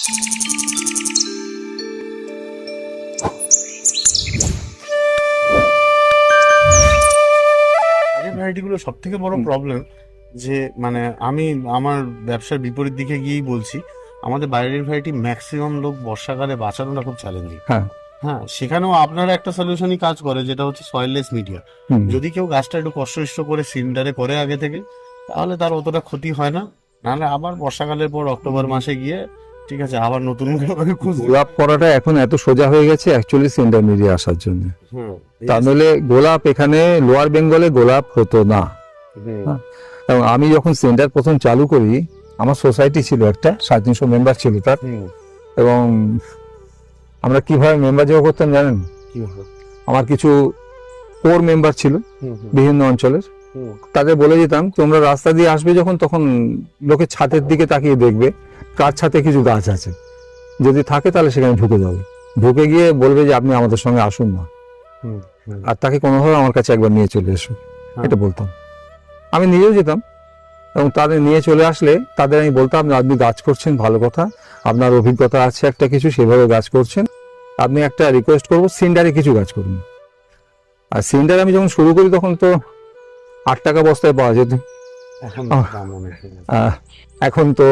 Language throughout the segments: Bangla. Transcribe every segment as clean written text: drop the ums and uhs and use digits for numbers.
ভ্যারাইটিগুলো সব থেকে বড় প্রবলেম যে মানে আমি আমার ব্যবসার বিপরীত দিকে গিয়েই বলছি, আমাদের বাইরের ভ্যারাইটি ম্যাক্সিমাম লোক বর্ষাকালে বাঁচানোটা খুব চ্যালেঞ্জিং। হ্যাঁ, সেখানেও আপনার একটা সলিউশনই কাজ করে, যেটা হচ্ছে সয়েললেস মিডিয়া। যদি কেউ গাছটা একটু কষ্ট করে সিন্ডারে করে আগে থেকে, তাহলে তার অতটা ক্ষতি হয় না। নাহলে আবার বর্ষাকালের পর অক্টোবর মাসে গিয়ে ঠিক আছে আবার নতুন গোলাপ করাটা এখন এত সোজা হয়ে গেছে অ্যাকচুয়ালি সিন্ডার মিডিয়া আসার জন্য। তাহলে গোলাপ এখানে লোয়ার বেঙ্গলে গোলাপ হতো না। এবং আমি যখন সেন্টার প্রথম চালু করি, আমার সোসাইটি ছিল একটা, 350 মেম্বার ছিল তার। এবং আমরা কিভাবে মেম্বার জমা করতাম জানেন? আমার কিছু কোর মেম্বার ছিল বিভিন্ন অঞ্চলের, তাদের বলে দিতাম তোমরা রাস্তা দিয়ে আসবে যখন, তখন লোকের ছাদের দিকে তাকিয়ে দেখবে কার ছাদে কিছু গাছ আছে, যদি থাকে তাহলে সেখানে ঢুকে যাবে, ঢুকে গিয়ে বলবে যে আপনি আমাদের সঙ্গে আসুন না, আর তাকে কোনোভাবে আমার কাছে একবার নিয়ে চলে এসো, এটা বলতাম। আমি নিজেও যেতাম এবং তাদের নিয়ে চলে আসলে তাদের আমি বলতাম আপনি গাছ করছেন ভালো কথা, আপনার অভিজ্ঞতা আছে একটা কিছু, সেভাবে গাছ করছেন, আপনি একটা রিকোয়েস্ট করবো সিন্ডারে কিছু গাছ করুন। আর সিন্ডার আমি যখন শুরু করি তখন তো 8 টাকা বস্তায় পাওয়া যেত, এখন তো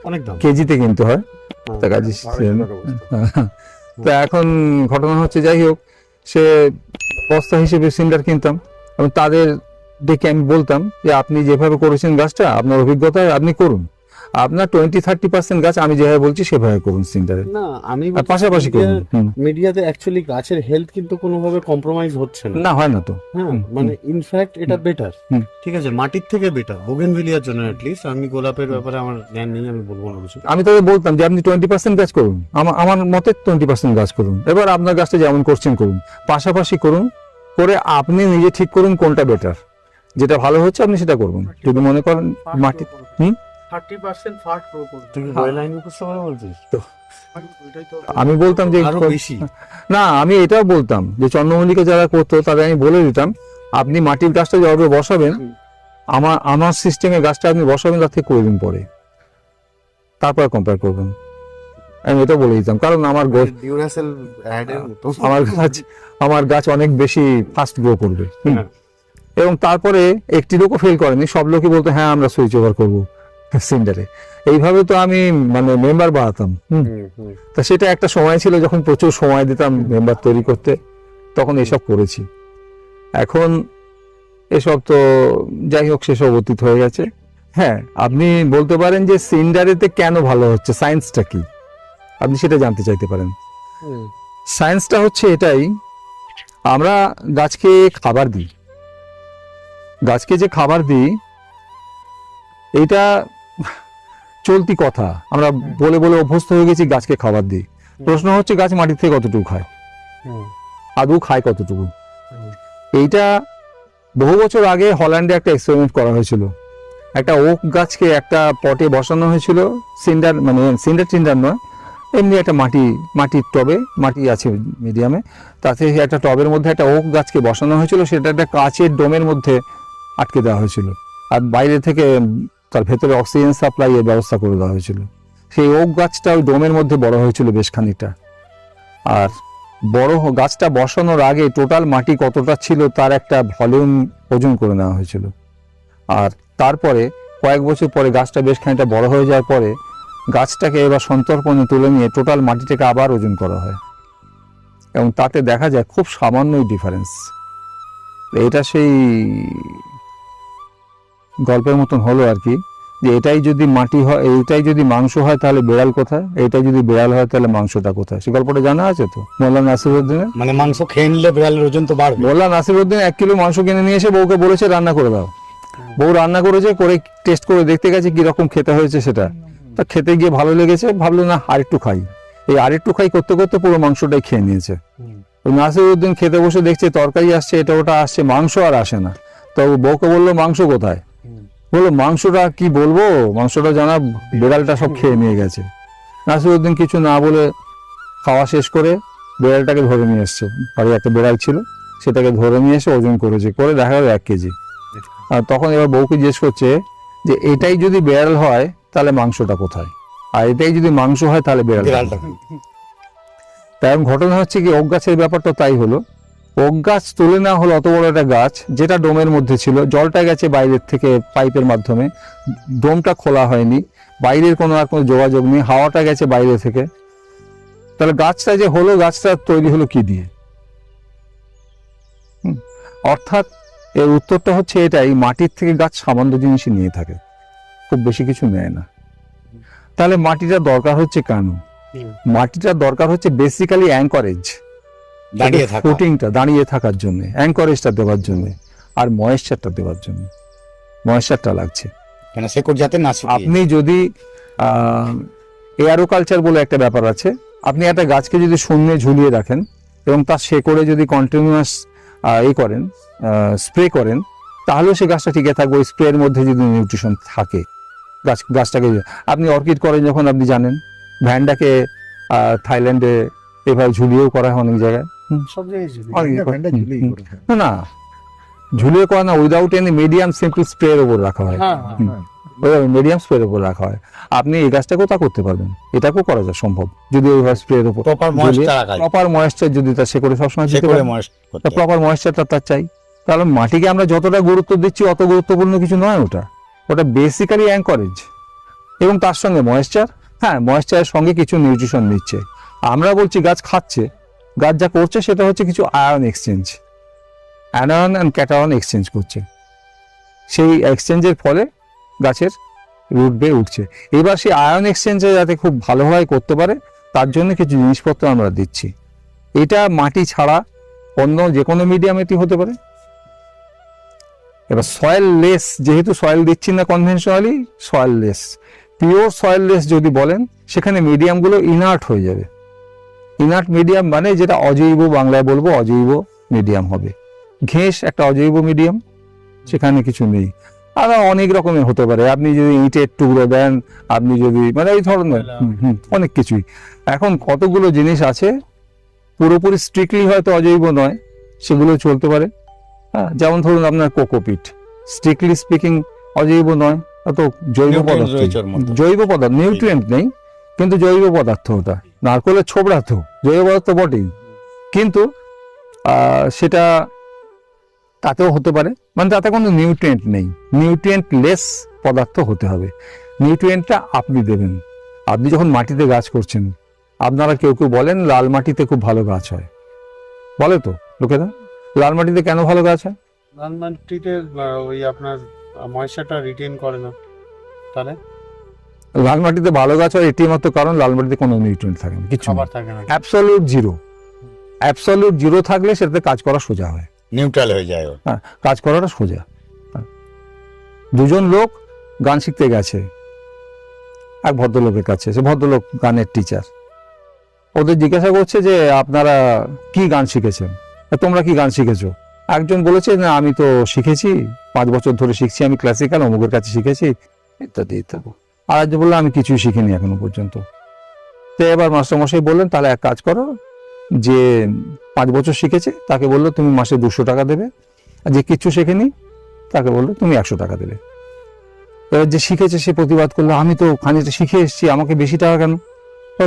অনেক দাম, কেজিতে কিনতে হয়। তো এখন ঘটনা হচ্ছে, যাই হোক, সে বস্তা হিসেবে সিন্ডার কিনতাম এবং তাদের ডেকে আমি বলতাম যে আপনি যেভাবে করেছেন গাছটা, আপনার অভিজ্ঞতায় আপনি করুন, আপনার 20-30% গাছ আমি যেভাবে বলছি সেভাবে করুন সিন্ডারে। না আমি পাশাপাশি করুন। মিডিয়াতে অ্যাকচুয়ালি গাছের হেলথ কিন্তু কোনোভাবে কম্প্রোমাইজ হচ্ছে না। না, হয় না তো। হ্যাঁ, মানে ইনফ্যাক্ট এটা বেটার, ঠিক আছে, মাটির থেকে বেটার বোগেনভিলিয়ার জন্য। অ্যাটলিস্ট আমি গোলাপের ব্যাপারে আমার জ্ঞান নেই, আমি বলবো না কিছু। আমি তাদের বলতাম যে আপনি 20% গাছ করুন, আমার মতে 20% গাছ করুন, এবার আপনার গাছটা যেমন করছেন করুন, পাশাপাশি করুন, করে আপনি নিজে ঠিক করুন কোনটা বেটার, যেটা ভালো হচ্ছে আপনি সেটা করুন। যদি মনে করেন মাটি 30% ফাট গ্রো করবে, তুই বয়লাইন উপস্থ করে বলছিস তো, আমি বলতাম যে আরো বেশি না, আমি এটাও বলতাম যে চন্দ্রমল্লিকা যারা করতো তাদের আমি বলে দিতাম আপনি মাটির গাছটা যবে বসাবেন, আমার সিস্টেমে গাছটা আপনি বসাবেন তার থেকে 20 দিন পরে, তারপর কম্পেয়ার করবেন। আমি এটা বলে দিতাম, কারণ আমার গাছ অনেক বেশি ফাস্ট গ্রো করবে। এবং তারপরে একটি লোকও ফেল করেনি, সব লোকই বলতো হ্যাঁ আমরা সুইচ ওভার করবো সিন্ডারে। এইভাবে তো আমি মানে মেম্বার বাড়াতাম। তা সেটা একটা সময় ছিল যখন প্রচুর সময় দিতাম মেম্বার তৈরি করতে, তখন এসব করেছি। এখন এসব তো যাই হোক সেসব অতীত হয়ে গেছে। হ্যাঁ, আপনি বলতে পারেন যে সিন্ডারেতে কেন ভালো হচ্ছে, সায়েন্সটা কি, আপনি সেটা জানতে চাইতে পারেন। সায়েন্সটা হচ্ছে এটাই, আমরা গাছকে খাবার দিই, গাছকে যে খাবার দিই এইটা চলতি কথা, আমরা বলে বলে অভ্যস্ত হয়ে গেছি গাছকে খাবার দিই। প্রশ্ন হচ্ছে গাছ মাটি থেকে কতটুকু খায়, আদৌ খায় কতটুকু। এইটা বহু বছর আগে হল্যান্ডে একটা এক্সপেরিমেন্ট করা হয়েছিল। একটা ওক গাছকে একটা পটে বসানো হয়েছিল, সিন্ডার মানে সিন্ডার নয়, এমনি একটা মাটির টবে, মাটি আছে মিডিয়ামে, তাতে একটা টবের মধ্যে একটা ওক গাছকে বসানো হয়েছিল, সেটা একটা কাচের ডোমের মধ্যে আটকে দেওয়া হয়েছিল, আর বাইরে থেকে তার ভেতরে অক্সিজেন সাপ্লাই এর ব্যবস্থা করে দেওয়া হয়েছিল। সেই ওক গাছটা ওই ডোমের মধ্যে বড় হয়েছিল বেশ খানিকটা। আর বড় গাছটা বসানোর আগে টোটাল মাটি কতটা ছিল তার একটা ভলিউম ওজন করে নেওয়া হয়েছিল। আর তারপরে কয়েক বছর পরে গাছটা বেশ খানিকটা বড় হয়ে যাওয়ার পরে গাছটাকে এবার সন্তর্পণে তুলে নিয়ে টোটাল মাটিটাকে আবার ওজন করা হয়, এবং তাতে দেখা যায় খুব সামান্যই ডিফারেন্স। এটা সেই গল্পের মতন হলো আর কি, যে এটাই যদি মাটি হয়, এইটাই যদি মাংস হয় তাহলে বেড়াল কোথায়, এটাই যদি বেড়াল হয় তাহলে মাংসটা কোথায়। সে গল্পটা জানা আছে তো মোল্লা নাসিরউদ্দিনের, মানে মাংস খেয়ে নিলে বেড়ালের ওজন তো বাড়বে। মোল্লা নাসিরউদ্দিন 1 কিলো মাংস কিনে নিয়ে এসে বউকে বলেছে রান্না করে দাও, বউ রান্না করেছে, করে টেস্ট করে দেখতে গেছে কিরকম খেতে হয়েছে সেটা, তা খেতে গিয়ে ভালো লেগেছে, ভাবলো না আরেকটু খাই, এই আরেকটু খাই করতে করতে পুরো মাংসটাই খেয়ে নিয়েছে। নাসিরউদ্দিন খেতে বসে দেখছে তরকারি আসছে, এটা ওটা আসছে, মাংস আর আসে না। তো বউকে বললো মাংস কোথায়, বললো মাংসটা কি বলবো, মাংসটা জানা বেড়ালটা সব খেয়ে নিয়ে গেছে। নাসিরউদ্দিন কিছু না বলে খাওয়া শেষ করে বেড়ালটাকে ধরে নিয়ে এসছে, বাড়ি একটা বেড়াল ছিল, সেটাকে ধরে নিয়ে এসে ওজন করেছে, করে দেখা গেল 1 কেজি। আর তখন এবার বউকে জিজ্ঞেস করছে যে এটাই যদি বেড়াল হয় তাহলে মাংসটা কোথায়, আর এটাই যদি মাংস হয় তাহলে বিড়াল। বিড়ালটা তাই এখন ঘটনা হচ্ছে কি, ওক গাছের ব্যাপারটা তাই হলো। ওক গাছ তুলে নেওয়া হলো, অত বড় একটা গাছ যেটা ডোমের মধ্যে ছিল, জলটা গেছে বাইরের থেকে পাইপের মাধ্যমে, ডোমটা খোলা হয়নি, বাইরের কোনো আর কোনো যোগাযোগ নেই, হাওয়াটা গেছে বাইরে থেকে। তাহলে গাছটা যে হলো, গাছটা তৈরি হলো কি দিয়ে? অর্থাৎ এর উত্তরটা হচ্ছে এটাই, মাটির থেকে গাছ সামান্য জিনিসই নিয়ে থাকে, খুব বেশি কিছু নেয় না। তাহলে মাটিটা দরকার হচ্ছে কেন? মাটিটা দরকার হচ্ছে বেসিক্যালি অ্যাঙ্করেজ, দাঁড়িয়ে থাকা, ফুটিংটা দাঁড়িয়ে থাকার জন্য, অ্যাঙ্করেজটা দেওয়ার জন্য, আর ময়েশ্চারটা দেওয়ার জন্য। ময়েশ্চারটা লাগছে কেন শেকড় যাতে না শুকিয়ে। আপনি যদি এয়ারোকালচার বলে একটা ব্যাপার আছে, আপনি একটা গাছকে যদি শূন্যে ঝুলিয়ে রাখেন এবং তার শেকড়ে যদি কন্টিনিউয়াস করেন, স্প্রে করেন, তাহলেও সে গাছটা টিকে থাকবে ওই স্প্রের মধ্যে যদি নিউট্রিশন থাকে। গাছটাকে আপনি অর্কিড করেন যখন, আপনি জানেন ভ্যান্ডাকে থাইল্যান্ডে এভাবে ঝুলিয়েও করা হয় অনেক জায়গায়। সব জায়গায় ঝুলি। না না, ঝুলিয়ে করা না, উইদাউট এনি মিডিয়াম সিম্পল স্প্রের উপর রাখা হয়। হ্যাঁ, মিডিয়াম স্প্রের উপর রাখা হয়। আপনি এই গাছটাকেও তা করতে পারবেন, এটাকেও করা যায় সম্ভব, যদি ওইভাবে স্প্রের উপর প্রপার ময়েশ্চার যদি তার শেকড়ে সবসময় দিতে পারেন, প্রপার ময়েশ্চারটা তার চাই। তাহলে মাটিকে আমরা যতটা গুরুত্ব দিচ্ছি অত গুরুত্বপূর্ণ কিছু নয় ওটা, ওটা বেসিক্যালি অ্যাঙ্করেজ এবং তার সঙ্গে ময়েশ্চার। হ্যাঁ, ময়েশ্চারের সঙ্গে কিছু নিউট্রিশন নিচ্ছে। আমরা বলছি গাছ খাচ্ছে, গাছ যা করছে সেটা হচ্ছে কিছু ion exchange, anion and cation exchange করছে। সেই এক্সচেঞ্জের ফলে গাছের রুট বেয়ে উঠছে। এবার সেই আয়ন এক্সচেঞ্জে যাতে খুব ভালোভাবে করতে পারে তার জন্য কিছু জিনিসপত্র আমরা দিচ্ছি। এটা মাটি ছাড়া অন্য যে কোনো মিডিয়াম এটি হতে পারে। এবার সয়েল লেস, যেহেতু সয়েল দিচ্ছি না conventionally, soil less, pure soil less যদি বলেন, সেখানে মিডিয়ামগুলো ইনার্ট হয়ে যাবে। ইনার্ট মিডিয়াম মানে যেটা অজৈব, বাংলায় বলবো অজৈব মিডিয়াম হবে। ঘেঁস একটা অজৈব মিডিয়াম, সেখানে কিছু নেই। আর অনেক রকমের হতে পারে, আপনি যদি ইটের টুকরো দেন, আপনি যদি মানে এই ধরনের অনেক কিছুই। এখন কতগুলো জিনিস আছে পুরোপুরি স্ট্রিক্টলি হয়তো অজৈব নয়, সেগুলো চলতে পারে। হ্যাঁ, যেমন ধরুন আপনার কোকোপিট, স্ট্রিক্টলি স্পিকিং অজৈব নয়, অত জৈব পদার্থ, জৈব পদার্থ, নিউট্রিয়েন্ট নেই কিন্তু জৈব পদার্থ। ওটা নারকেলের ছোবড়া তো জৈব পদার্থ বটেই, কিন্তু সেটা তাতেও হতে পারে, মানে তাতে কোনো নিউট্রিয়েন্ট নেই, নিউট্রিয়েন্ট লেস পদার্থ হতে হবে। নিউট্রিয়েন্টটা আপনি দেবেন। আপনি যখন মাটিতে গাছ করছেন, আপনারা কেউ কেউ বলেন লাল মাটিতে খুব ভালো গাছ হয়, বলে তো লোকেরা। লাল মাটিতে কেন ভালো গাছ হয়? লাল মাটিতে ওই আপনার ময়েশ্চারটা রিটেইন করে না, তাহলে লাল মাটিতে ভালো গাছ হয় এটি মাত্র কারণ লাল মাটিতে কোনো নিউট্রিয়েন্ট থাকে না, কিছু খাবার থাকে না। Absolute zero. অ্যাবসলিউট জিরো থাকলে সেটাতে কাজ করা সোজা হয়, নিউট্রাল হয়ে যায়। হ্যাঁ, কাজ করাটা সোজা। দুজন লোক গান শিখতে গেছে এক ভদ্রলোকের কাছে, সে ভদ্রলোক গানের টিচার। ওদের জিজ্ঞাসা করছে যে আপনারা কি গান শিখেছেন, তোমরা কি গান শিখেছো? একজন বলেছে না আমি তো শিখেছি, 5 বছর ধরে শিখছি, আমি ক্লাসিক্যাল অমুকের কাছে শিখেছি, ইত্যাদি ইত্যাদি। আর একজন বললো আমি কিছুই শিখিনি এখনো পর্যন্ত। তো এবার মাস্টারমশাই বললেন তাহলে এক কাজ করো, যে 5 বছর শিখেছে তাকে বললো তুমি মাসে 200 টাকা দেবে, আর যে কিচ্ছু শেখেনি তাকে বললো তুমি 100 টাকা দেবে। এবার যে শিখেছে সে প্রতিবাদ করলো আমি তো খানিকটা শিখে এসেছি, আমাকে বেশি টাকা কেন?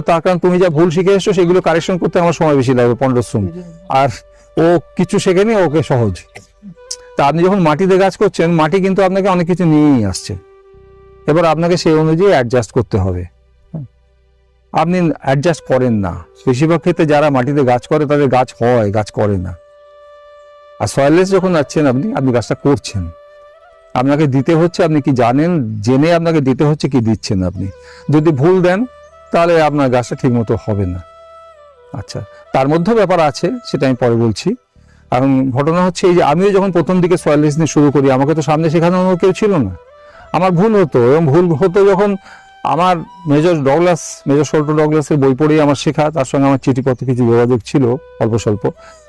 তার কারণ তুমি যা ভুল শিখে এসছো সেগুলো কারেকশন করতে আমার সময় বেশি লাগবে, পরিশ্রম, আর ও কিছু শেখেনি, ওকে সহজ। তা আপনি যখন মাটিতে গাছ করছেন, মাটি কিন্তু আপনাকে অনেক কিছু নিয়েই আসছে, এবার আপনাকে সেই অনুযায়ী অ্যাডজাস্ট করতে হবে। আপনি অ্যাডজাস্ট করেন না, বেশিরভাগ ক্ষেত্রে যারা মাটিতে গাছ করে তাদের গাছ হয়, গাছ করে না। আর সয়েললেস যখন আছেন আপনি গাছটা করছেন, আপনাকে দিতে হচ্ছে, আপনি কি জানেন, জেনে আপনাকে দিতে হচ্ছে কি দিচ্ছেন। আপনি যদি ভুল দেন তাহলে আপনার গাছটা ঠিক মতো হবে না। আচ্ছা, তার মধ্যে ব্যাপার আছে, সেটা আমি পরে বলছি। এখন ঘটনা হচ্ছে এই যে আমিও যখন প্রথম দিকে সয়েললেস নিয়ে শুরু করি, আমাকে তো সামনে শেখানো কেউ ছিল না, আমার ভুল হতো, এবং ভুল হতো যখন আমার মেজর সল্টো ডগলাসের বই পড়েই আমার শেখা, তার সঙ্গে আমার চিঠিপত্র কিছু যোগাযোগ ছিল অল্প স্বল্প,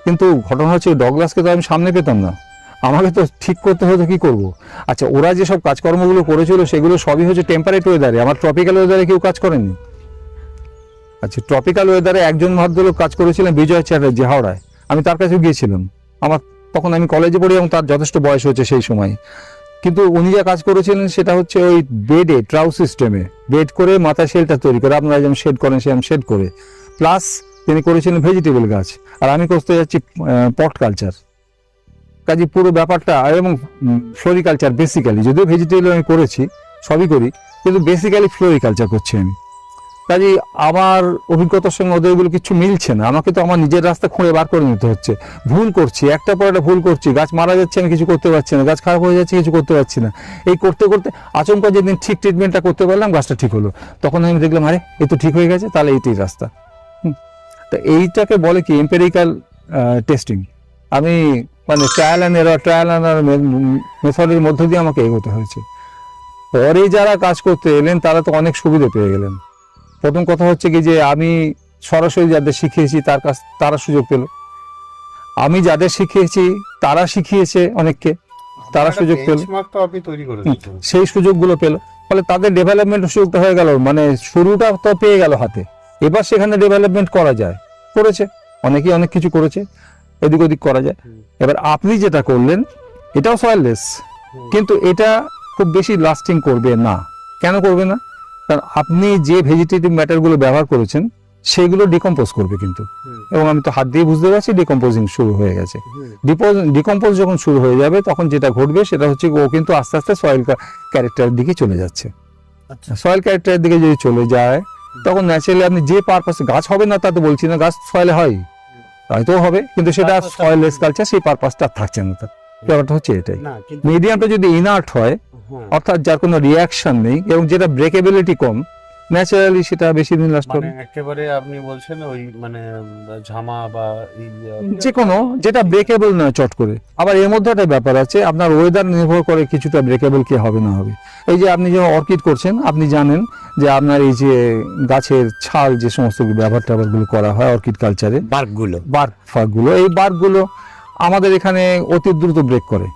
কিন্তু ঘটনা হচ্ছে ডগলাসকে তো আমি সামনে পেতাম না, আমাকে তো ঠিক করতে হতো কি করব। আচ্ছা, ওরা যেসব কাজকর্মগুলো করেছিল সেগুলো সবই হচ্ছে টেম্পারেট ওয়েদারে, আমার ট্রপিক্যাল ওয়েদারে কেউ কাজ করেনি। আচ্ছা, ট্রপিক্যাল ওয়েদারে একজন ভদ্রলোক কাজ করেছিলেন, বিজয় চ্যাটার্জি, হাওড়ায়, আমি তার কাছে গিয়েছিলাম, আমার তখন আমি কলেজে পড়ি এবং তার যথেষ্ট বয়স হয়েছে সেই সময়। কিন্তু উনি যা কাজ করেছিলেন সেটা হচ্ছে ওই বেডে ট্রাউ সিস্টেমে বেড করে মাথায় শেলটা তৈরি করে, আপনারা যেমন শেড করেন সেরকম শেড করে, প্লাস তিনি করেছিলেন ভেজিটেবল গাছ, আর আমি করতে যাচ্ছি পট কালচার। কাজে পুরো ব্যাপারটা এবং ফ্লোরিকালচার বেসিক্যালি, যদিও ভেজিটেবল আমি করেছি, সবই করি, কিন্তু বেসিক্যালি ফ্লোরিকালচার করছি আমি। কাজে আমার অভিজ্ঞতার সঙ্গে ওদের এগুলো কিছু মিলছে না, আমাকে তো আমার নিজের রাস্তা খুঁড়ে বার করে নিতে হচ্ছে। ভুল করছি, একটা পর একটা ভুল করছি, গাছ মারা যাচ্ছে আমি কিছু করতে পারছি না, গাছ খারাপ হয়ে যাচ্ছে কিছু করতে পারছি না। এই করতে করতে আচমকা যেদিন ঠিক ট্রিটমেন্টটা করতে পারলাম, গাছটা ঠিক হলো, তখন আমি দেখলাম আরে এ তো ঠিক হয়ে গেছে, তাহলে এইটাই রাস্তা। তো এইটাকে বলে কি এম্পেরিক্যাল টেস্টিং। আমি মানে ট্রায়াল অ্যান্ড এরর মেথডের মধ্য দিয়ে আমাকে এগোতে হয়েছে। পরে যারা কাজ করতে এলেন তারা তো অনেক সুবিধা পেয়ে গেলেন। প্রথম কথা হচ্ছে কি যে আমি সরাসরি যাদের শিখিয়েছি তারা সুযোগ পেল, আমি যাদের শিখিয়েছি তারা শিখিয়েছে অনেককে, তারা সুযোগ পেল, বেঞ্চমার্ক তো আপনি তৈরি করে দিচ্ছেন। সেই সুযোগগুলো পেল, ফলে তাদের ডেভেলপমেন্টের সুযোগটা হয়ে গেল। মানে শুরুটা তো পেয়ে গেল হাতে, এবার সেখানে ডেভেলপমেন্ট করা যায়, করেছে অনেকেই, অনেক কিছু করেছে, এদিক ওদিক করা যায়। এবার আপনি যেটা করলেন এটাও সয়েললেস, কিন্তু এটা খুব বেশি লাস্টিং করবে না। কেন করবে না? কারণ আপনি যে ভেজিটেটিভ ম্যাটারগুলো ব্যবহার করেছেন সেগুলো ডিকম্পোজ করবে কিন্তু, এবং আমি তো হাত দিয়ে বুঝতে পারছি ডিকম্পোজিং শুরু হয়ে গেছে। ডিকম্পোজ যখন শুরু হয়ে যাবে তখন যেটা ঘটবে সেটা হচ্ছে ও কিন্তু আস্তে আস্তে সয়েল ক্যারেক্টারের দিকে চলে যাচ্ছে। সয়েল ক্যারেক্টারের দিকে যদি চলে যায় তখন ন্যাচারালি আপনি যে পারপাসে, গাছ হবে না তা তো বলছি না, গাছ সয়েলে হয়, হয়তো হবে, কিন্তু সেটা সয়েললেস কালচার, সেই পারপাসটা থাকছে না। তার ব্যাপারটা হচ্ছে এটাই। মিডিয়ামটা যদি ইনার্ট হয়, অর্থাৎ যার কোনো রিয়াকশন নেই এবং যেটা ব্রেকেবিলিটি কম, ন্যাচারালি সেটা বেশি দিন লাস্ট করবে। একেবারে আপনি বলছেন ওই মানে ঝামা বা যে কোনো যেটা ব্রেকেবল নয় চট করে। আবার এর মধ্যে একটা ব্যাপার আছে, আপনার ওয়েদার নির্ভর করে কিছুটা ব্রেকেবল কি হবে না হবে। এই যে আপনি যখন অর্কিড করছেন, আপনি জানেন যে আপনার এই যে গাছের ছাল যে সমস্ত ব্যবহার ট্যাবহারগুলো করা হয় অর্কিড কালচারে, বার্কগুলো, এই বার্কগুলো আমাদের এখানে অতি দ্রুত ব্রেক করে।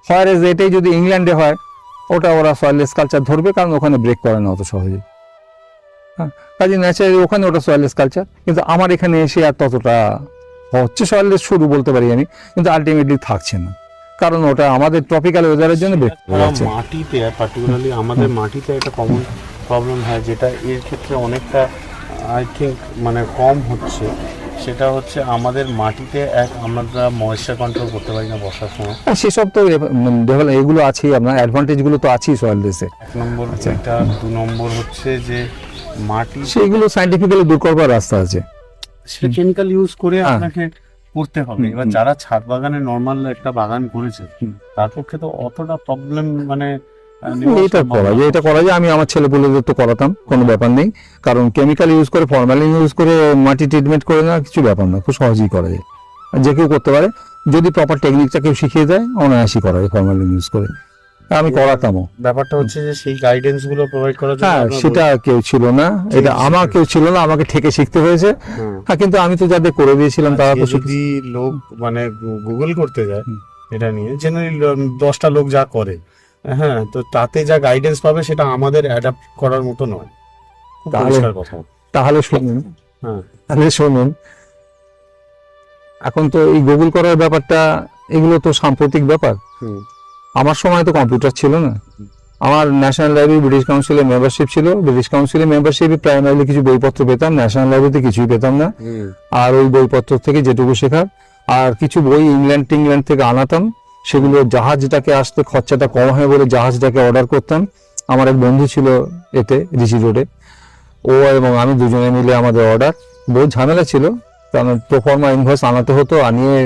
হয় এটাই যদি ইংল্যান্ডে হয়, ওটা ওরা সয়েললেস কালচার ধরবে, কারণ ওখানে ব্রেক করে না অত সহজে। হ্যাঁ, কাজে ন্যাচারালি ওখানে ওটা সয়েললেস কালচার, কিন্তু আমার এখানে এসে আর ততটা হচ্ছে সয়েললেস শুরু বলতে পারি আমি, কিন্তু আলটিমেটলি থাকছে না, কারণ ওটা আমাদের ট্রপিক্যাল ওয়েদারের জন্য ব্রেক করে যাচ্ছে। মাটিতে পার্টিকুলারলি আমাদের মাটিতে একটা কমন প্রবলেম হয়, যেটা এর ক্ষেত্রে অনেকটা আই থিঙ্ক মানে কম হচ্ছে, সেটা হচ্ছে আমাদের মাটিতে আমরা ময়েশ্চার কন্ট্রোল করতে পারি না বর্ষার সময়। সেসব তো এগুলো আছেই, আপনার অ্যাডভান্টেজগুলো তো আছেই সয়েললেসে। এক নম্বর এটা, 2 নম্বর হচ্ছে যে মাটি, সেইগুলো সাইন্টিফিক্যালি দূর করবার রাস্তা আছে, সেটা কেমিক্যাল ইউজ করে আপনাকে করতে হবে। এবার যারা ছাদ বাগানে নর্মাল একটা বাগান করেছে তার পক্ষে তো অতটা প্রবলেম মানে এটা করা যায়। আমি আমার ছেলেপুলেদের তো করাতাম, কোনো ব্যাপার নেই, কারণ কেমিক্যাল ইউজ করে, ফরমালিন ইউজ করে মাটি ট্রিটমেন্ট করে না, কিছু ব্যাপার না, খুব সহজেই করা যায়, যে কেউ করতে পারে যদি প্রপার টেকনিকটা কেউ শিখিয়ে দেয়, অনায়াসই করা যায় ফরমালিন ইউজ করে। আমি করাতামও। ব্যাপারটা হচ্ছে যে সেই গাইডেন্স গুলো প্রোভাইড করার জন্য হ্যাঁ, সেটা কেউ ছিল না, এটা আমার কেউ ছিল না, আমাকে ঠেকে শিখতে হয়েছে। হ্যাঁ, কিন্তু আমি তো যাদের করে দিয়েছিলাম তারা তো যদি লোক মানে গুগল করতে যায় এটা নিয়ে, জেনারেলি 10টা লোক যা করে, হ্যাঁ, তো তাতে যা গাইডেন্স পাবে সেটা আমাদের অ্যাডাপ্ট করার মতো নয়। তাহলে শুনুন, এখন তো এই গুগল করার ব্যাপারটা, এগুলো তো সাম্প্রতিক ব্যাপার। আমার সময় তো কম্পিউটার ছিল না, আমার ন্যাশনাল লাইব্রেরি ব্রিটিশ কাউন্সিলের মেম্বারশিপ ছিল, ব্রিটিশ কাউন্সিলের মেম্বারশিপে প্রাইমারিলি কিছু বইপত্র পেতাম, ন্যাশনাল লাইব্রেরিতে কিছুই পেতাম না, আর ওই বইপত্র থেকে যেটুকু শেখার, আর কিছু বই ইংল্যান্ড থেকে আনাতাম, সেগুলো জাহাজটাকে আসতে খরচাটা কম হয় বলে জাহাজটাকে অর্ডার করতাম। আমার এক বন্ধু ছিল এতে রিচি রোডে, ও এবং আমি দুজনে মিলে আমাদের অর্ডার, বহু ঝামেলা ছিল, কারণ প্রোফর্মা ইনভয়েস আনাতে হতো, আনিয়ে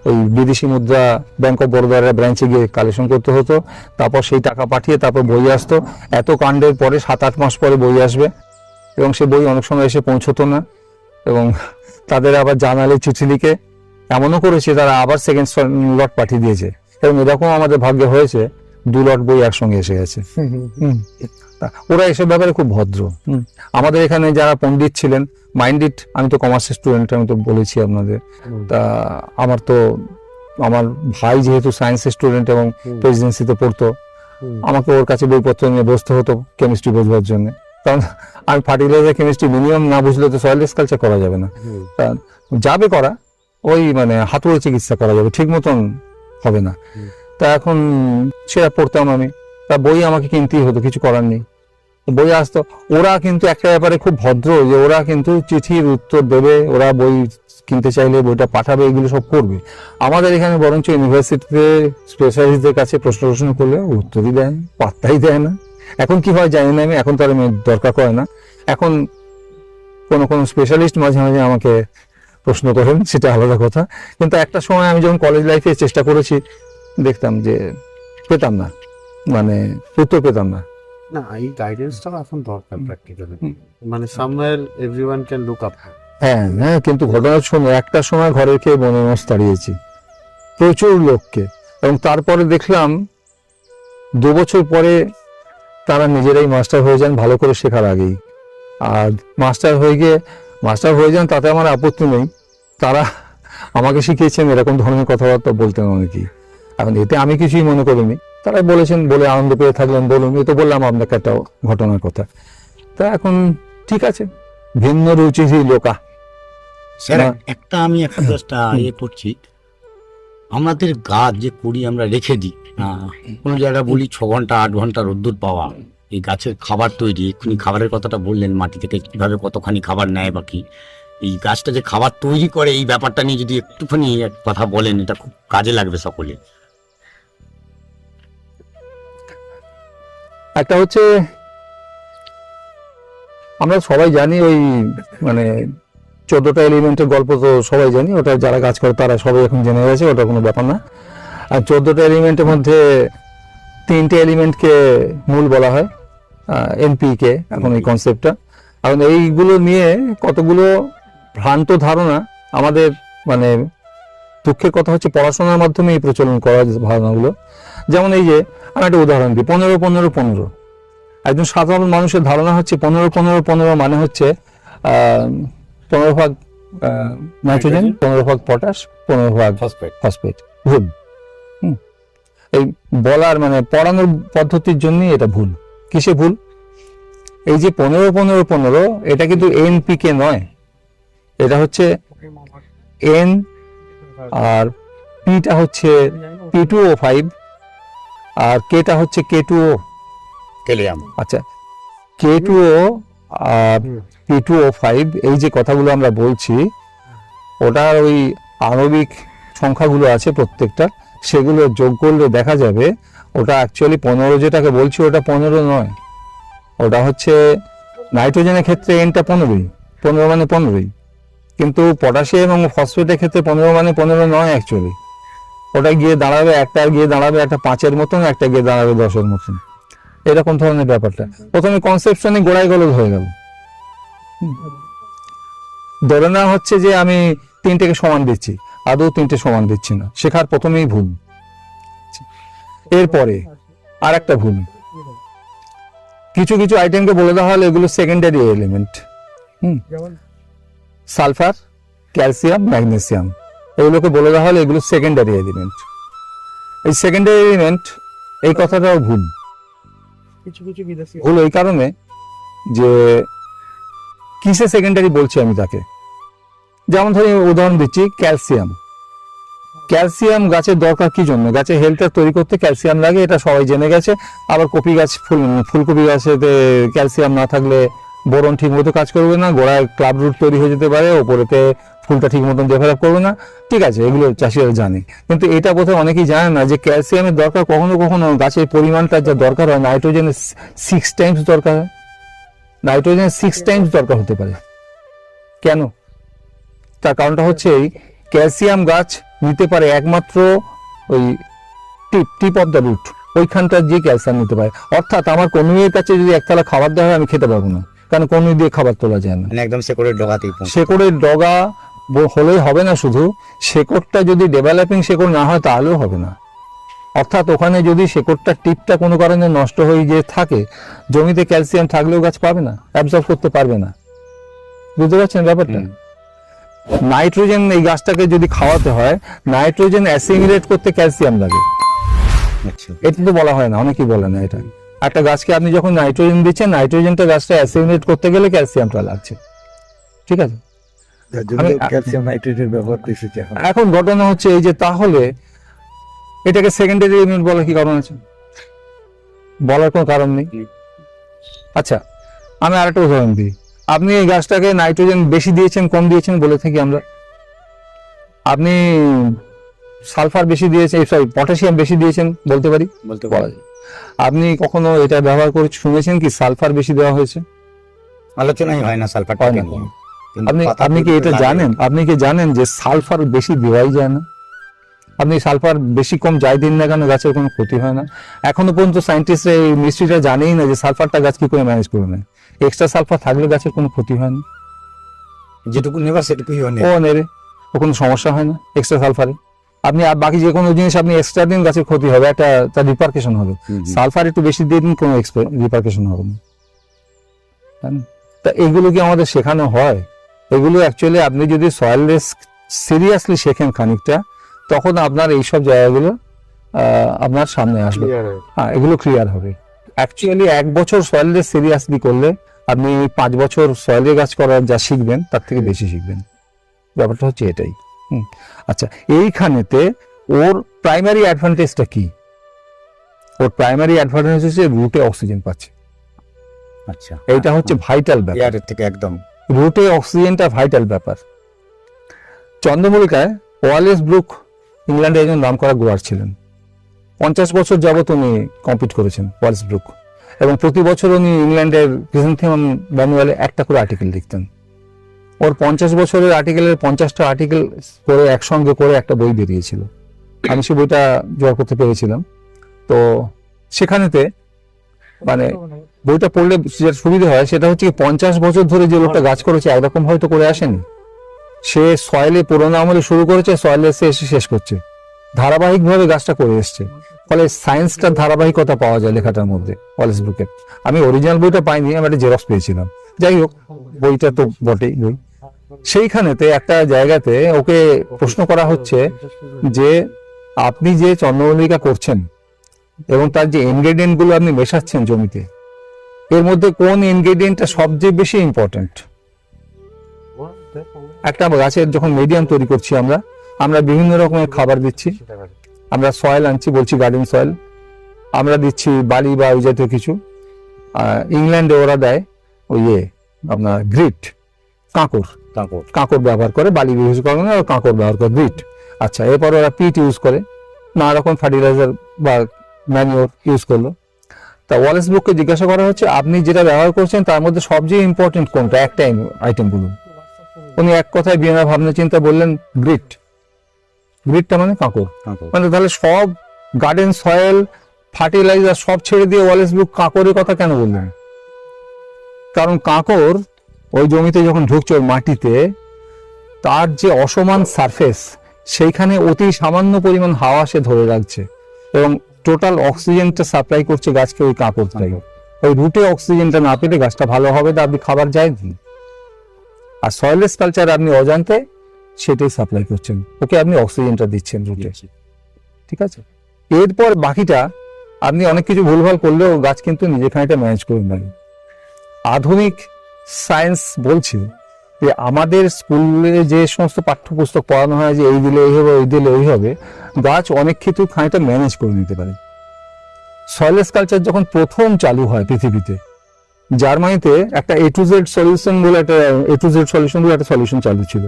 ওই বিদেশি মুদ্রা ব্যাংক অফ বরোদার ব্রাঞ্চে গিয়ে কালেকশন করতে হতো, তারপর সেই টাকা পাঠিয়ে তারপর বই আসতো। এত কাণ্ডের পরে 7-8 মাস পরে বই আসবে, এবং সে বই অনেক সময় এসে পৌঁছতো না, এবং তাদের আবার জানালে চিঠি লিখে এমনও করেছে তারা আবার সেকেন্ড লট পাঠিয়ে দিয়েছে, এবং এরকম আমাদের ভাগ্যে হয়েছে 2 লট বই একসঙ্গে এসে গেছে। ওরা এসব ব্যাপারে খুব ভদ্র। আমাদের এখানে যারা পণ্ডিত ছিলেন, মাইন্ডেড, আমি তো কমার্সের স্টুডেন্ট, আমি তো বলেছি আপনাদের, তা আমার ভাই যেহেতু সায়েন্সের স্টুডেন্ট এবং প্রেসিডেন্সিতে পড়তো, আমাকে ওর কাছে বইপত্র নিয়ে বসতে হতো কেমিস্ট্রি বোঝবার জন্য, কারণ আমি ফার্টিলাইজার কেমিস্ট্রি মিনিমাম না বুঝলে তো সয়েললেস কালচার করা যাবে না। যাবে করা ওই মানে হাতুড়ে চিকিৎসা করা যাবে, ঠিক মতন হবে না। তা এখন সেটা পড়তাম আমি, তা বই আমাকে কিনতেই হতো, কিছু করার নেই। বই আসতো, ওরা কিন্তু একটা ব্যাপারে খুব ভদ্র, যে ওরা কিন্তু চিঠির উত্তর দেবে, ওরা বই কিনতে চাইলে বইটা পাঠাবে, এগুলো সব করবে। আমাদের এখানে বরঞ্চ ইউনিভার্সিটিতে স্পেশালিস্টদের কাছে প্রশ্ন করলে উত্তরই দেয় না, পাত্তাই দেয় না। এখন কি হয় জানি না আমি, এখন তো আর আমি দরকার করে না। এখন কোনো স্পেশালিস্ট মাঝে মাঝে আমাকে প্রশ্ন করেন, সেটা আলাদা কথা। কিন্তু একটা সময় আমি যখন কলেজ লাইফে চেষ্টা করেছি, দেখতাম যে পেতাম না, মানে উত্তর পেতাম না। না, এই গাইডেন্সটাও এখন দরকার প্র্যাকটিক্যালি, মানে somewhere everyone can look up. হ্যাঁ হ্যাঁ, কিন্তু ঘটনা শুনে একটা সময় ঘরের খেয়ে বনমাস তাড়িয়েছি প্রচুর লোককে, এবং তারপরে দেখলাম 2 বছর পরে তারা নিজেরাই মাস্টার হয়ে যান ভালো করে শেখার আগেই। আর মাস্টার হয়ে যান, তাতে আমার আপত্তি নেই। তারা আমাকে শিখিয়েছেন এরকম ধরনের কথাবার্তা বলতেন অনেকেই। এখন এতে আমি কিছুই মনে করিনি, তারা বলেছেন বলে আনন্দ পেয়ে থাকলেন, বলুন। এই তো বললাম আপনাকে একটা ঘটনার কথা। তা এখন ঠিক আছে, ভিন্ন রুচি লোকা। স্যার একটা আমি একটা জাস্ট করছি, আমাদের গাছ যে করি আমরা রেখে দিই, কোনো জায়গায় বলি 6 ঘন্টা 8 ঘন্টা রোদ্দুর পাওয়া, এই গাছের খাবার তৈরি, এক্ষুনি খাবারের কথাটা বললেন, মাটি থেকে কিভাবে কতখানি খাবার নেয় বাকি, এই গাছটা যে খাবার তৈরি করে, এই ব্যাপারটা নিয়ে যদি একটুখানি এক কথা বলেন, এটা খুব কাজে লাগবে সকলে। একটা হচ্ছে, আমরা সবাই জানি ওই মানে 14টা এলিমেন্টের গল্প তো সবাই জানি, ওটা যারা কাজ করে তারা সবাই এখন জেনে গেছে, ওটা কোনো ব্যাপার না। আর 14টা এলিমেন্টের মধ্যে 3টে এলিমেন্টকে মূল বলা হয়, এনপিকে, এখন এই কনসেপ্টটা। এখন এইগুলো নিয়ে কতগুলো ভ্রান্ত ধারণা আমাদের, মানে দুঃখের কথা হচ্ছে পড়াশোনার মাধ্যমে এই প্রচলন করা ধারণাগুলো। যেমন এই যে আমি একটা উদাহরণ দিই, 15-15-15। একজন সাধারণ মানুষের ধারণা হচ্ছে 15-15-15 মানে হচ্ছে 15 ভাগ নাইট্রোজেন, 15 ভাগ পটাশ, 15 ভাগ ফসফেট। ভুল। এই বলার মানে পড়ানোর পদ্ধতির জন্য এটা ভুল। কিসে ভুল? এই যে 15-15-15 এটা কিন্তু এনপিকে নয়, এটা হচ্ছে এন, আর পিটা হচ্ছে P2O5, আর কেটা হচ্ছে K2O। আচ্ছা, K2O আর P2O5, এই যে কথাগুলো আমরা বলছি, ওটার ওই আণবিক সংখ্যাগুলো আছে প্রত্যেকটা, সেগুলো যোগ করলে দেখা যাবে ওটা অ্যাকচুয়ালি 15 যেটাকে বলছি, ওটা 15 নয়। ওটা হচ্ছে নাইট্রোজেনের ক্ষেত্রে এনটা 15 মানে 15, কিন্তু পটাশিয়াম এবং ফসফেটের ক্ষেত্রে 15 মানে 15 নয় অ্যাকচুয়ালি। ওটা গিয়ে দাঁড়াবে, একটা গিয়ে দাঁড়াবে একটা 5-এর মতন, একটা গিয়ে দাঁড়াবে 10-এর মতন, এরকম ধরনের ব্যাপারটা। প্রথমে কনসেপশনে গোড়ায় গলদ হয়ে গেল। ধরে নেওয়া হচ্ছে যে আমি 3টেকে সমান দিচ্ছি, আদৌ 3টে সমান দিচ্ছি না, শেখার প্রথমেই ভুল। এরপরে আর একটা ভুল, কিছু কিছু আইটেমকে বলে দেওয়া হলে এগুলো secondary element. Sulphur, calcium, magnesium, এগুলোকে বলে দেওয়া হলে এগুলো সেকেন্ডারি এলিমেন্ট। এই সেকেন্ডারি এলিমেন্ট, এই কথাটাও ভুল। ভুল এই কারণে যে কিসে সেকেন্ডারি বলছি আমি তাকে। যেমন ধরি উদাহরণ দিচ্ছি, ক্যালসিয়াম গাছের দরকার কি জন্য? গাছের হেলথ তৈরি করতে ক্যালসিয়াম লাগে, এটা সবাই জেনে গেছে। আবার কপি গাছ, ফুলকপি গাছেতে ক্যালসিয়াম না থাকলে বোরন ঠিক মতো কাজ করবে না, গোড়ায় ক্লাব রুট তৈরি হয়ে যেতে পারে, ওপরেতে ফুলটা ঠিক মতন ডেভেলপ করবে না। ঠিক আছে, এগুলো চাষিরা জানে, কিন্তু এটা বোধহয় অনেকেই জানে না যে ক্যালসিয়ামের দরকার কখনো কখনো গাছের পরিমাণটা যা দরকার হয়, নাইট্রোজেনের 6 টাইমস দরকার হয়। নাইট্রোজেনের 6 টাইমস দরকার হতে পারে। কেন? তার কারণটা হচ্ছে ক্যালসিয়াম গাছ নিতে পারে একমাত্র ওই টিপ অফ দ্য রুট, ওইখানটা যে ক্যালসিয়াম নিতে পারে। অর্থাৎ আমার কনুইয়ের কাছে যদি একতলা খাবার দেওয়া হয়, আমি খেতে পারবো না, কারণ কনুই দিয়ে খাবার তোলা যায় না। একদম শেকড়ের ডগাতেই, শেকড়ের ডগা হলেই হবে না, শুধু শেকড়টা যদি ডেভেলপিং শেকড় না হয় তাহলেও হবে না। অর্থাৎ ওখানে যদি শেকড়টা টিপটা কোনো কারণে নষ্ট হয়ে যে থাকে, জমিতে ক্যালসিয়াম থাকলেও গাছ পাবে না, অ্যাবজর্ব করতে পারবে না। বুঝতে পারছেন ব্যাপারটা? নাইট্রোজেন এই গাছটাকে যদি খাওয়াতে হয়, নাইট্রোজেন অ্যাসিমিলেট করতে ক্যালসিয়াম লাগে। এটা তো বলা হয় না, অনেকেই বলে না এটা। একটা গাছকে আপনি যখন নাইট্রোজেন দিচ্ছেন, নাইট্রোজেনটা গাছটা অ্যাসিমিলেট করতে গেলে ক্যালসিয়ামটা লাগছে। ঠিক আছে, ক্যালসিয়াম নাইট্রেটের ব্যবহার এসেছে। এখন ঘটনা হচ্ছে এই যে, তাহলে এটাকে সেকেন্ডারি এলিমেন্ট বলার কি কারণ আছে? বলার কোনো কারণ নেই। আচ্ছা, আমি আরেকটা উদাহরণ দিই। আপনি এই গাছটাকে নাইট্রোজেন বেশি দিয়েছেন কম দিয়েছেন বলে থাকি আমরা। আপনি সালফার বেশি দিয়েছেন, সরি পটাশিয়াম বেশি দিয়েছেন বলতে পারি, বলতে বলা পারি। যায়। আপনি কখনো এটা ব্যবহার করে শুনেছেন কি সালফার বেশি দেওয়া হয়েছে? আলোচনাই হয় না সালফারটা হয় না। নিয়ে। কিন্তু আপনি পাতা আপনি কি পুরো এটা লাগে। জানেন? আপনি কি জানেন যে সালফার বেশি দেওয়াই যায় না? আপনি সালফার বেশি কম যাই দিন না কেন গাছের কোনো ক্ষতি হয় না। এখনো পর্যন্ত সায়েন্টিস্টরা এই মিস্ট্রিটা জানেই না যে সালফারটা গাছ কি করে ম্যানেজ করে নেয়। এক্সট্রা সালফার থাকলে গাছের কোনো ক্ষতি হয় না। যেটুকু নেবার সেটুকুই হয় না। ও নেবে, ও কোনো সমস্যা হয় না এক্সট্রা সালফারে। আপনি আর বাকি যে কোনো জিনিস আপনি এক্সট্রা দিন গাছের ক্ষতি হবে, একটা তার রিপারকেশন হবে। সালফার একটু বেশি দিয়ে দিন, কোনো রিপারকেশন হবে না। তাই না? তা এগুলো কি আমাদের শেখানো হয়? এগুলো অ্যাকচুয়ালি আপনি যদি সয়েল রিস্ক সিরিয়াসলি শেখেন খানিকটা, তখন আপনার এইসব জায়গাগুলো আপনার সামনে আসবে। হ্যাঁ, এগুলো ক্লিয়ার হবে। অ্যাকচুয়ালি 1 বছর সয়েল রিস্ক সিরিয়াসলি করলে আপনি 5 বছর সয়েলের গাছ করার যা শিখবেন তার থেকে বেশি শিখবেন। ব্যাপারটা হচ্ছে এটাই। আচ্ছা, এইখানেতে ওর প্রাইমারি অ্যাডভান্টেজটা কি? ওর প্রাইমারি অ্যাডভান্টেজ হচ্ছে রুটে অক্সিজেন পাচ্ছে। আচ্ছা, এইটা হচ্ছে ভাইটাল ব্যাপার। এয়ারের থেকে একদম রুটে অক্সিজেনটা ভাইটাল ব্যাপার। চন্দ্রমল্লিকায় ওয়ালেস ব্রুক ইংল্যান্ডে একজন নাম করা গ্রোয়ার ছিলেন। 50 বছর যাবত উনি কম্পিট করেছেন ওয়ালেস ব্রুক, এবং প্রতি বছর উনি ইংল্যান্ডের ক্রিসেন্থিয়াম ম্যানুয়ালে একটা করে আর্টিকেল লিখতেন। ওর 50 বছরের আর্টিকেলের 50টা আর্টিকেল করে একসঙ্গে করে একটা বই বেরিয়েছিল। আমি সে বইটা জোগাড় করতে পেরেছিলাম। তো সেখানেতে মানে বইটা পড়লে যেটা সুবিধা হয় সেটা হচ্ছে 50 বছর ধরে যে লোকটা গাছ করেছে একরকম হয়তো করে আসেনি। সে সয়েলে পুরোনো আমলে শুরু করেছে, সয়েলে এসে শেষ করছে, ধারাবাহিকভাবে গাছটা করে এসছে। ফলে সায়েন্সটার ধারাবাহিকতা পাওয়া যায় লেখাটার মধ্যে ওয়ালেস ব্রুকের। আমি অরিজিনাল বইটা পাইনি, আমি একটা জেরক্স পেয়েছিলাম। যাই হোক, বইটা তো বটেই বই। সেইখানেতে একটা জায়গাতে ওকে প্রশ্ন করা হচ্ছে যে আপনি যে চন্দ্রমল্লিকা করছেন এবং তার যে ইনগ্রেডিয়েন্ট গুলো আপনি মেশাচ্ছেন জমিতে, এর মধ্যে কোন ইনগ্রেডিয়েন্টটা সবচেয়ে বেশি ইম্পর্টেন্ট? একটা গাছের যখন মিডিয়াম তৈরি করছি আমরা বিভিন্ন রকমের খাবার দিচ্ছি। আমরা সয়েল আনছি, বলছি গার্ডেন সয়েল, আমরা দিচ্ছি বালি বা ওই জাতীয় কিছু। ইংল্যান্ডে ওরা দেয় ওই আপনার গ্রিট, কাঁকড় ব্যবহার করে, বালি ইউজ করে না, কাঁকড় ব্যবহার করে গ্রিট। আচ্ছা, এরপর ওরা পিট ইউজ করে, নানা রকম ফার্টিলাইজার বা ম্যানিওর ইউজ করলো। তা ওয়ালেস ব্রুককে জিজ্ঞাসা করা হচ্ছে আপনি যেটা ব্যবহার করছেন তার মধ্যে সবচেয়ে ইম্পর্টেন্ট কোনটা, একটা আইটেম বলুন। উনি এক কথায় বিনা ভাবনা চিন্তা বললেন গ্রিটটা মানে কাঁকড়। মানে তাহলে সব গার্ডেন সয়েল ফার্টিলাইজার সব ছেড়ে দিয়ে ওয়ালেস ব্রুক কাঁকড়ের কথা কেন বললেন? কারণ কাঁকড় ওই জমিতে যখন ঢুকছে ওই মাটিতে, তার যে অসমান সারফেস, সেইখানে অতি সামান্য পরিমাণ হাওয়া সে ধরে রাখছে এবং টোটাল অক্সিজেনটা সাপ্লাই করছে গাছকে ওই কাঁকড়টাই। ওই রুটে অক্সিজেনটা না পেলে গাছটা ভালো হবে না, আপনি খাবার যায় না। আর সয়েললেস কালচার আপনি অজান্তে সেটাই সাপ্লাই করছেন, ওকে আপনি অক্সিজেনটা দিচ্ছেন রুটে। ঠিক আছে, এরপর বাকিটা আপনি অনেক কিছু ভুলভাল করলেও গাছ কিন্তু নিজে খানিকটা ম্যানেজ করে নেবে। আধুনিক সায়েন্স বলছে যে আমাদের স্কুলে যে সমস্ত পাঠ্যপুস্তক পড়ানো হয় যে এই দিলে এই হবে ওই দিলে ওই হবে, গাছ অনেক কিছু খানিকটা ম্যানেজ করে নিতে পারে। সয়েললেস কালচার যখন প্রথম চালু হয় পৃথিবীতে, জার্মানিতে একটা A to Z সলিউশন বলে একটা সলিউশন চালু ছিল,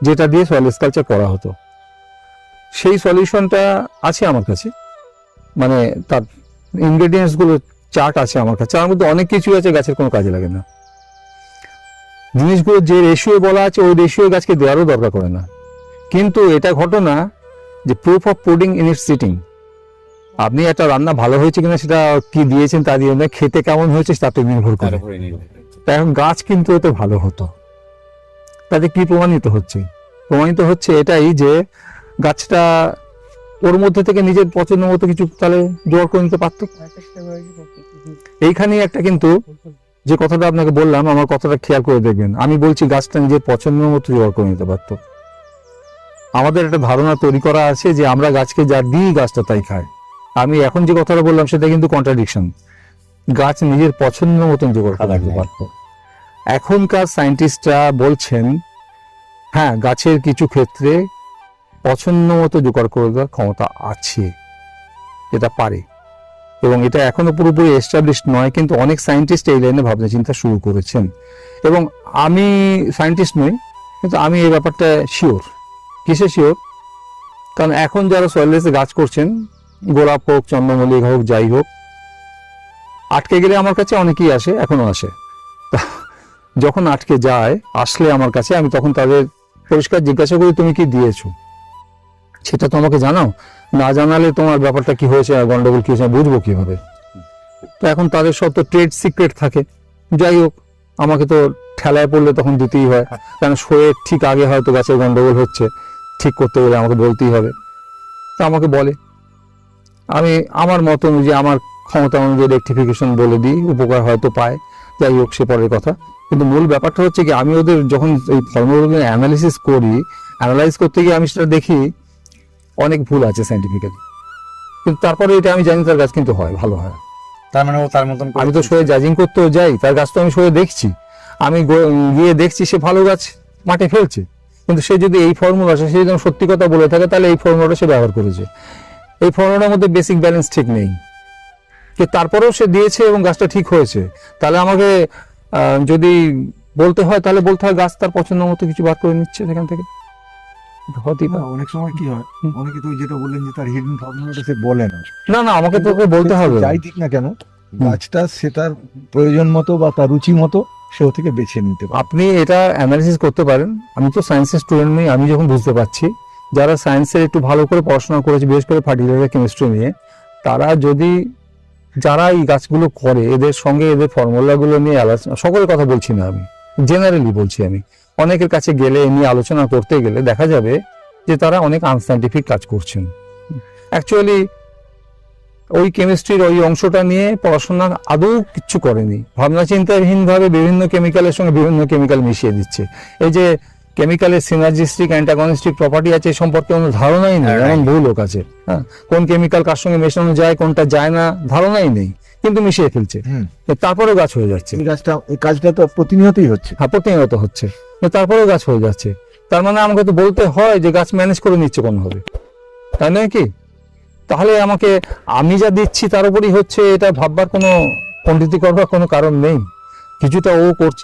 যেটা দিয়ে সয়েললেস কালচার করা হতো। সেই সলিউশনটা আছে আমার কাছে, মানে তার ইনগ্রেডিয়েন্টস গুলো চার্ট আছে আমার কাছে। তার মধ্যে অনেক কিছু আছে গাছের কোনো কাজে লাগে না। জিনিসগুলো যে রেশিও বলা আছে ওই রেশিও গাছকে দেওয়ারও দরকার করে না। কিন্তু এটা ঘটনা যে proof of pudding in its sitting. আপনি একটা রান্না ভালো হয়েছে কিনা সেটা কি দিয়েছেন তা দিয়ে না, খেতে কেমন হয়েছে তাতে নির্ভর করে। তাই এখন গাছ কিন্তু এতে ভালো হতো। তাতে কি প্রমাণিত হচ্ছে? প্রমাণিত হচ্ছে এটাই যে গাছটা ওর মধ্যে থেকে নিজের পছন্দ মতো কিছু তাহলে জোগাড় করে নিতে পারতো। এইখানেই একটা কিন্তু যে কথাটা আপনাকে বললাম, আমার কথাটা খেয়াল করে দেখবেন। আমি বলছি গাছটা নিজের পছন্দ মতো জোগাড় করে নিতে পারতো। আমাদের একটা ধারণা তৈরি করা আছে যে আমরা গাছকে যা দিই গাছটা তাই খায়। আমি এখন যে কথাটা বললাম সেটা কিন্তু কন্ট্রাডিকশন। গাছ নিজের পছন্দ মতন জোগাড় করে নিতে পারতো। এখনকার সায়েন্টিস্টরা বলছেন হ্যাঁ, গাছের কিছু ক্ষেত্রে পছন্দ মতো জোগাড় করে দেওয়ার ক্ষমতা আছে। এটা পারে, এবং এটা এখনো পুরোপুরি এস্টাবলিশ নয়, কিন্তু অনেক সায়েন্টিস্ট এই লাইনে ভাবনা চিন্তা শুরু করেছেন। এবং আমি সায়েন্টিস্ট নই, কিন্তু আমি এই ব্যাপারটা শিওর। কিসে শিওর? কারণ এখন যারা সয়েললেসে গাছ করছেন, গোলাপ হোক, চন্দ্রমল্লিকা হোক, যাই হোক, আটকে গেলে আমার কাছে অনেকেই আসে, এখনো আসে। যখন আটকে যায়, আসলে আমার কাছে, আমি তখন তাদের পরিষ্কার জিজ্ঞাসা করি, তুমি কি দিয়েছো সেটা তো আমাকে জানাও, না জানালে তোমার ব্যাপারটা কি হয়েছে, গন্ডগোল কি হয়েছে, বুঝবো কিভাবে? তো এখন তাদের সব তো ট্রেড সিক্রেট থাকে। যাই হোক, আমাকে তো ঠেলায় পড়লে তখন দিতেই হয়, কারণ শোয়ের ঠিক আগে হয়তো গাছের গন্ডগোল হচ্ছে, ঠিক করতে গেলে আমাকে বলতেই হবে। তা আমাকে বলে, আমি আমার মত অনুযায়ী, আমার ক্ষমতা অনুযায়ী রেকটিফিকেশন বলে দিই, উপকার হয়তো পায়, যাই হোক সে পরের কথা। কিন্তু মূল ব্যাপারটা হচ্ছে কি, আমি ওদের যখন এই ফর্মুলাগুলো অ্যানালিসিস করি, অ্যানালাইজ করতে গিয়ে আমি সেটা দেখি অনেক ভুল আছে সাইন্টিফিক্যালি, কিন্তু তারপরে এটা আমি জানি তার গাছ কিন্তু হয়, ভালো হয়। তার মানে ও তার মতন আমি তো শোয়ে জাজিং করতেও যাই, তার গাছ তো আমি শোয়ে দেখছি, আমি গিয়ে দেখছি সে ভালো গাছ মাঠে ফেলছে, কিন্তু সে যদি এই ফর্মুলা, সে যদি সত্যি কথা বলে থাকে, তাহলে এই ফর্মুলাটা সে ব্যবহার করেছে। এই ফর্মুলার মধ্যে বেসিক ব্যালেন্স ঠিক নেই, কিন্তু তারপরেও সে দিয়েছে এবং গাছটা ঠিক হয়েছে। তাহলে আমাকে যদি বলতে হয়, তাহলে বলতে হয় গাছ তার পছন্দ মতো কিছু বার করে নিচ্ছে সেখান থেকে। হতেই পারে। অনেক সময় কি হয়, অনেকে তো যেটা বললেন যে তার হিডেন ফর্মুলাটা সে বলে না, না না, আমাকে তোকে বলতে হবে। যাই দিক না কেন, গাছটা সেটার প্রয়োজন মতো বা তার রুচি মতো সে ও থেকে বেছে নিতে পারে। আপনি এটা অ্যানালিসিস করতে পারেন। আমি তো সায়েন্সের স্টুডেন্ট নই, আমি যখন বুঝতে পারছি, যারা সায়েন্সের একটু ভালো করে পড়াশোনা করেছে, বিশেষ করে ফার্টিলাইজার কেমিস্ট্রি নিয়ে, তারা যদি, যারা এই গাছগুলো করে, এদের সঙ্গে এদের ফর্মুলাগুলো নিয়ে আলোচনা, সকলের কথা বলছি না, আমি জেনারেলি বলছি, আমি অনেকের কাছে গেলে, এ নিয়ে আলোচনা করতে গেলে দেখা যাবে যে তারা অনেক আনসাইন্টিফিক কাজ করছেন। অ্যাকচুয়ালি ওই কেমিস্ট্রির ওই অংশটা নিয়ে পড়াশোনা আদৌ কিচ্ছু করেনি, ভাবনা চিন্তাহীনভাবে বিভিন্ন কেমিক্যালের সঙ্গে বিভিন্ন কেমিক্যাল মিশিয়ে দিচ্ছে। এই যে কেমিক্যালের সিনার্জিস্টিক, অ্যান্টাগনিস্টিক প্রপার্টি আছে, এই সম্পর্কে কোনো ধারণাই নেই, এমন বহু লোক আছে। হ্যাঁ, কোন কেমিক্যাল কার সঙ্গে মেশানো যায়, কোনটা যায় না, ধারণাই নেই, কিন্তু মিশিয়ে ফেলছে, তারপরেও গাছ হয়ে যাচ্ছে। এই কাজটা তো প্রতিনিয়তই হচ্ছে। হ্যাঁ, প্রতিনিয়ত হচ্ছে, তারপরেও গাছ হয়ে যাচ্ছে। তার মানে আমাকে তো বলতে হয় যে গাছ ম্যানেজ করে নিচ্ছে কোনোভাবে, তাই নয় কি? তাহলে আমাকে, আমি যা দিচ্ছি তার উপরই হচ্ছে, এটা ভাববার কোনো পণ্ডিতি করবার কোনো কারণ নেই, কিছুটা ও করছে।